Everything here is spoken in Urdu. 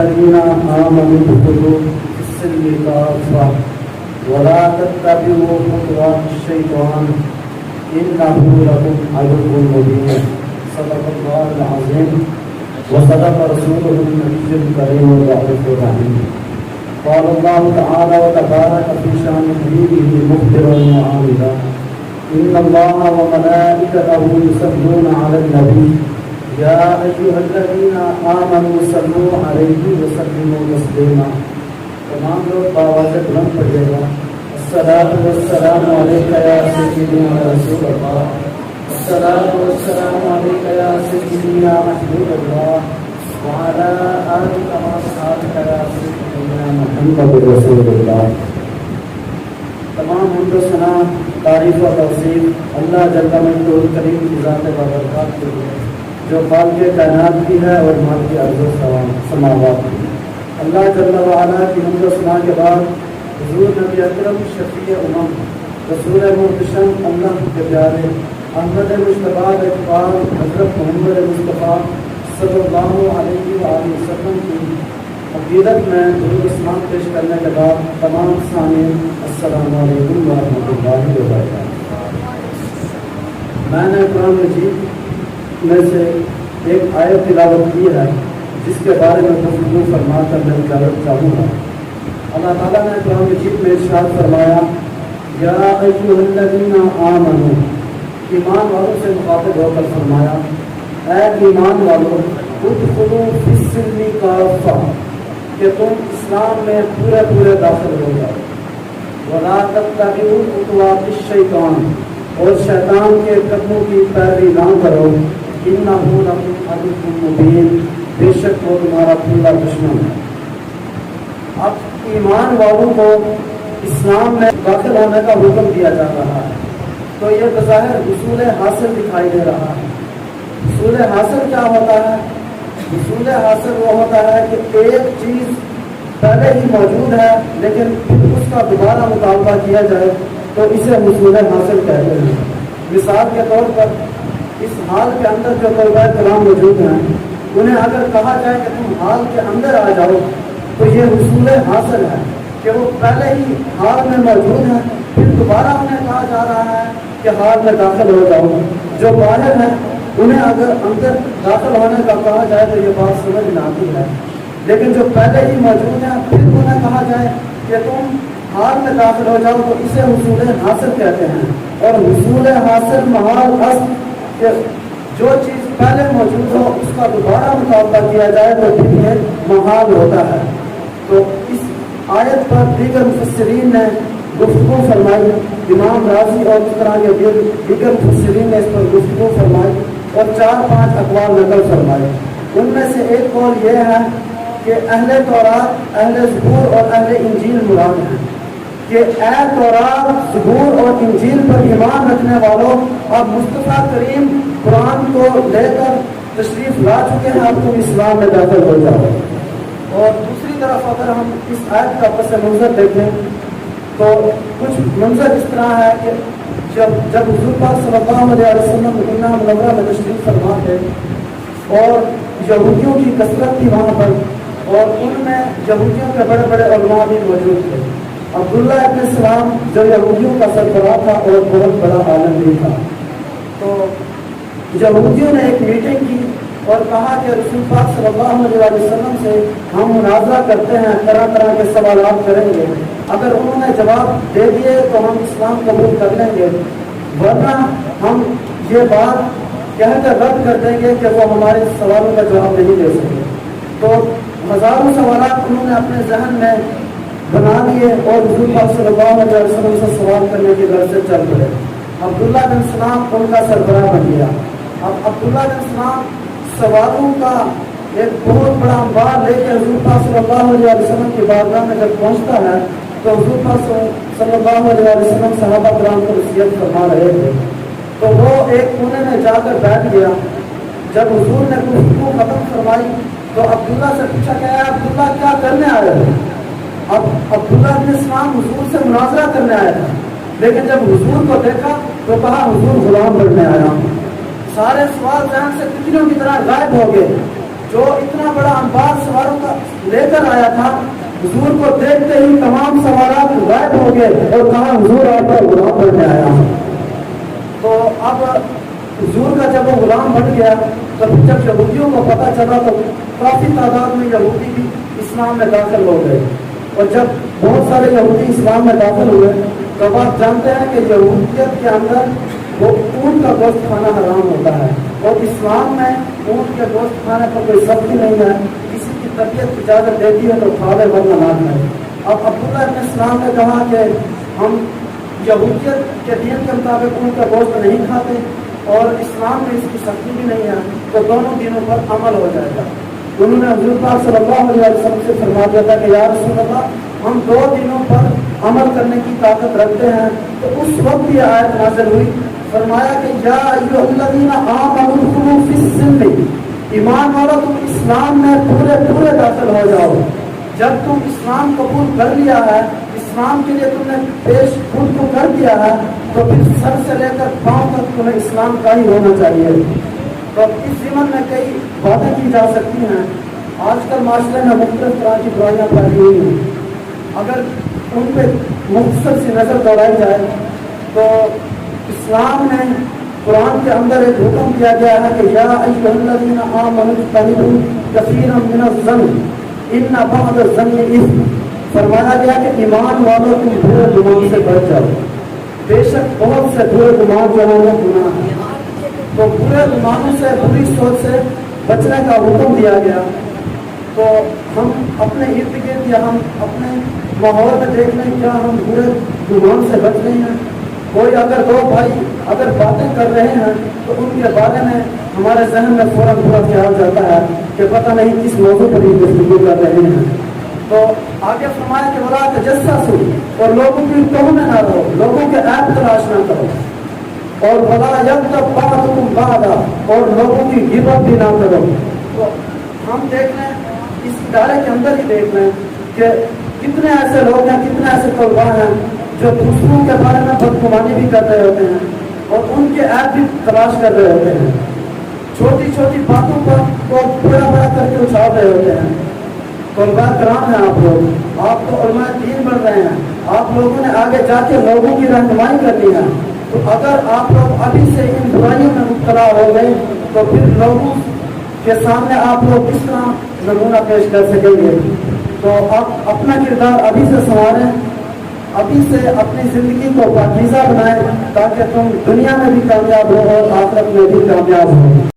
الذين آمنوا ادخلوا في السلم كافة ولا تتبعوا خطوات الشيطان إنه لكم عدو مبين. صدق الله العظيم وصدق رسوله النبي الكريم الرؤوف الرحيم. قال الله تعالى وتبارك في شأن حبيبه مخبرا وعاملا إن الله وملائكته يصلون على النبي يا أيها الذين آمنوا صلوا عليه وسلموا تسليما. تمام لوگ باواز بلند پڑھیے گا. الصلاۃ والسلام علیک یا سیدی یا رسول اللہ. الصلاۃ والسلام علیک یا سیدی یا محبوب اللہ وعلی آلک واصحابک یا سیدی یا محمد رسول اللہ. تمام حمد و ثنا تعریف و توصیف اللہ جل مجدہ الکریم کی ذات بابرکات کے لیے جو خالق کائنات کی ہے اور مال کی ارض و سماوات کی. اللہ جل وعلا کی حمد و ثنا کے بعد حضور نبی اکرم شفیع امم رسول محتشم اللہ کے پیارے احمد مجتبیٰ اقبال حضرت محمد مصطفیٰ صلی اللہ علیہ وآلہ وسلم کی عقیدت میں درود اسلام پیش کرنے کے بعد تمام سامعین السلام علیکم ورحمۃ اللہ وبرکاتہ. میں نے قرآن مجید میں سے ایک آیت تلاوت کی ہے جس کے بارے میں گفتگو فرما کر میں اجازت چاہوں گا. اللہ تعالیٰ نے قرآن مجید میں ارشاد فرمایا یا ایھا الذین آمنوا، ایمان والوں سے مخاطب ہو کر فرمایا اے ایمان والوں ادخلوا فی السلم کافہ، کہ تم اسلام میں پورے داخل ہو جاؤ. ولا تتبعوا خطوات الشیطان، اور شیطان کے قدموں کی پیروی نہ کرو. انہ لکم عدو مبین، بے شک وہ تمہارا کھلا دشمن ہے. اب ایمان والوں کو اسلام میں داخل ہونے کا حکم دیا جا رہا ہے تو یہ بظاہر حصول حاصل دکھائی دے رہا ہے. حصول حاصل کیا ہوتا ہے؟ حصول حاصل وہ ہوتا ہے کہ ایک چیز پہلے ہی موجود ہے لیکن پھر اس کا دوبارہ مطالبہ کیا جائے تو اسے حصول حاصل کہتے ہیں. مثال کے طور پر اس حال کے اندر جو طلبہ کرام موجود ہیں انہیں اگر کہا جائے کہ تم حال کے اندر آ جاؤ تو یہ حصول حاصل ہے کہ وہ پہلے ہی حال میں موجود ہیں، پھر دوبارہ انہیں کہا جا رہا ہے کہ حال میں داخل ہو جاؤ. جو باہر ہیں انہیں اگر اندر داخل ہونے کا کہا جائے تو یہ بات سمجھ میں آتی ہے، لیکن جو پہلے ہی موجود ہیں پھر انہیں کہا جائے کہ تم حال میں داخل ہو جاؤ تو اسے حصول حاصل کہتے ہیں. اور حصول حاصل محال اصل کہ جو چیز پہلے موجود ہو اس کا دوبارہ مطالبہ کیا جائے تو پھر یہ محال ہوتا ہے. تو اس آیت پر دیگر مفسرین نے گفتگو فرمائی. امام راضی اور اس طرح کے دیگر مفسرین نے اس پر گفتگو فرمائی اور 4-5 اقوال نقل فرمائے. ان میں سے ایک قول یہ ہے کہ اہل تورات، اہل زبور اور اہل انجیل مراد ہیں کہ اے تورات، زبور اور انجیل پر ایمان رکھنے والوں، اب مصطفیٰ کریم قرآن کو لے کر تشریف لا چکے ہیں، اب تم اسلام میں داخل ہو جاؤ. اور دوسری طرف اگر ہم اس آیت کا پس منظر دیکھیں تو کچھ منظر اس طرح ہے کہ جب حضور پاک صلی اللہ علیہ وسلم مدینہ منورہ میں تشریف فرما تھے اور یہودیوں کی کثرت تھی وہاں پر اور ان میں یہودیوں کے بڑے بڑے علماء بھی موجود تھے. عبداللہ ابن سلام جو یہودیوں کا سربراہ تھا اور بہت بڑا عالم بھی تھا. تو یہودیوں نے ایک میٹنگ کی اور کہا کہ رسول پاک صلی اللہ علیہ وسلم سے ہم مناظرہ کرتے ہیں، طرح طرح کے سوالات کریں گے، اگر انہوں نے جواب دے دیے تو ہم اسلام قبول کر لیں گے، ورنہ ہم یہ بات کہہ کر رد کر دیں گے کہ وہ ہمارے سوالوں کا جواب نہیں دے سکے. تو ہزاروں سوالات انہوں نے اپنے ذہن میں بنا لیے اور حضور پاک صلی اللہ علیہ وسلم سے سوال کرنے کی غرض سے چل پڑے. عبداللہ بن سلام ان کا سربراہ بن گیا. اب عبداللہ بن سلام سوالوں کا ایک بہت بڑا انبار لے کے حضور پاک صلی اللہ علیہ وسلم کی بارگاہ میں جب پہنچتا ہے تو حضور پاک صلی اللہ علیہ وسلم صحابہ کرام کو نصیحت فرما رہے تھے تو وہ ایک کونے میں جا کر بیٹھ گیا. جب حضور نے گفتگو ختم فرمائی تو عبداللہ سے پوچھا کہ اے عبداللہ کیا کرنے آئے ہو؟ اب عبداللہ بن اسلام حضور سے مناظرہ کرنے آیا تھا لیکن جب حضور کو دیکھا تو کہا حضور غلام بننے آیا ہوں. سارے سوال ذہن سے تتلیوں کی طرح غائب ہو گئے. جو اتنا بڑا انبار سواروں کا لے کر آیا تھا، حضور کو دیکھتے ہی تمام سوارات غائب ہو گئے اور کہا حضور آپ کا غلام بن کے آیا ہوں۔ تو اب حضور کا جب وہ غلام بن گیا تو جب یہودیوں کو پتہ چلا تو کافی تعداد میں یہودی بھی اسلام میں داخل ہو گئے، اور جب بہت سارے یہودی اسلام میں داخل ہوئے تو آپ جانتے ہیں کہ یہودیت کے اندر وہ اونٹ کا گوشت کھانا حرام ہوتا ہے، اور اسلام میں اونٹ کے گوشت کھانے پر کوئی سختی نہیں ہے، کسی کی طبیعت اجازت دیتی ہے تو کھا لے ورنہ نہ کھائے۔ اب عبداللہ ابن اسلام نے کہا کہ ہم یہودیت کے دین کے مطابق اونٹ کا گوشت نہیں کھاتے اور اسلام میں اس کی سختی بھی نہیں ہے، تو دونوں دینوں پر عمل ہو جائے گا۔ انہوں نے حضور پاک صلی اللہ علیہ وسلم سے فرما دیا تھا کہ یا رسول اللہ ہم 2 دنوں پر عمل کرنے کی طاقت رکھتے ہیں۔ تو اس وقت یہ آیت نازل ہوئی، فرمایا کہ یا ایھا الذین آمنوا ادخلوا فی السلم، ایمان والو تم اسلام میں پورے داخل ہو جاؤ۔ جب تم اسلام قبول کر لیا ہے، اسلام کے لیے تم نے پیش خود کو کر دیا ہے، تو پھر سر سے لے کر پاؤں تک تمہیں اسلام کا ہی ہونا چاہیے۔ تو اس ضمن میں کئی باتیں کی جا سکتی ہیں۔ آج کل معاشرے میں مختلف طرح کی برائیاں پھیلی ہوئی ہیں، اگر ان پہ مختصر سی نظر دوڑائی جائے تو اسلام نے قرآن کے اندر ایک حکم دیا گیا ہے کہ یا ایھا الذین آمنوا اجتنبوا کثیرا من الظن ان بعض الظن اثم، فرمایا گیا کہ ایمان والوں تم برے گمان سے بچ جاؤ، بے شک بہت سے برے گمان جو ہیں وہ گناہ ہیں۔ تو برے گمانوں سے، بری سوچ سے بچنے کا حکم دیا گیا۔ تو ہم اپنے ارد گرد یا ہم اپنے ماحول میں دیکھ لیں کیا ہم برے گمان سے بچ رہے ہیں؟ کوئی اگر 2 بھائی اگر باتیں کر رہے ہیں تو ان کے بارے میں ہمارے ذہن میں فوراً برا خیال جاتا ہے کہ پتہ نہیں کس موضوع پر یہ گفتگو کر رہے ہیں۔ تو آگے فرمایا کہ ولا تجسسوا، اور لوگوں کی تہمت میں نہ رہو، لوگوں کے عیب تلاش نہ کرو، اور ولا یغتب بعضکم بعضا، اور لوگوں کی غیبت بھی نہ کرو۔ تو ہم دیکھ لیں اس ادارے کے اندر ہی دیکھ لیں کہ کتنے ایسے لوگ ہیں، کتنے ایسے طلباء ہیں جو دوسروں کے بارے میں بدگمانی بھی کر رہے ہوتے ہیں اور ان کے عیب بھی تلاش کر رہے ہوتے ہیں، چھوٹی چھوٹی باتوں پر کو بڑا کر کے اچھال رہے ہوتے ہیں۔ طلباء کرام ہیں آپ لوگ، آپ تو علماء دین بن رہے ہیں، آپ لوگوں نے آگے جا کے لوگوں کی رہنمائی کرنی ہے۔ تو اگر آپ لوگ ابھی سے ان برائیوں میں مبتلا ہو گئے تو پھر لوگوں کے سامنے آپ لوگ کس طرح نمونہ پیش کر سکیں گے؟ تو آپ اپنا کردار ابھی سے سنواریں، ابھی سے اپنی زندگی کو پاکیزہ بنائیں تاکہ تم دنیا میں بھی کامیاب ہو اور آخرت میں بھی کامیاب ہو۔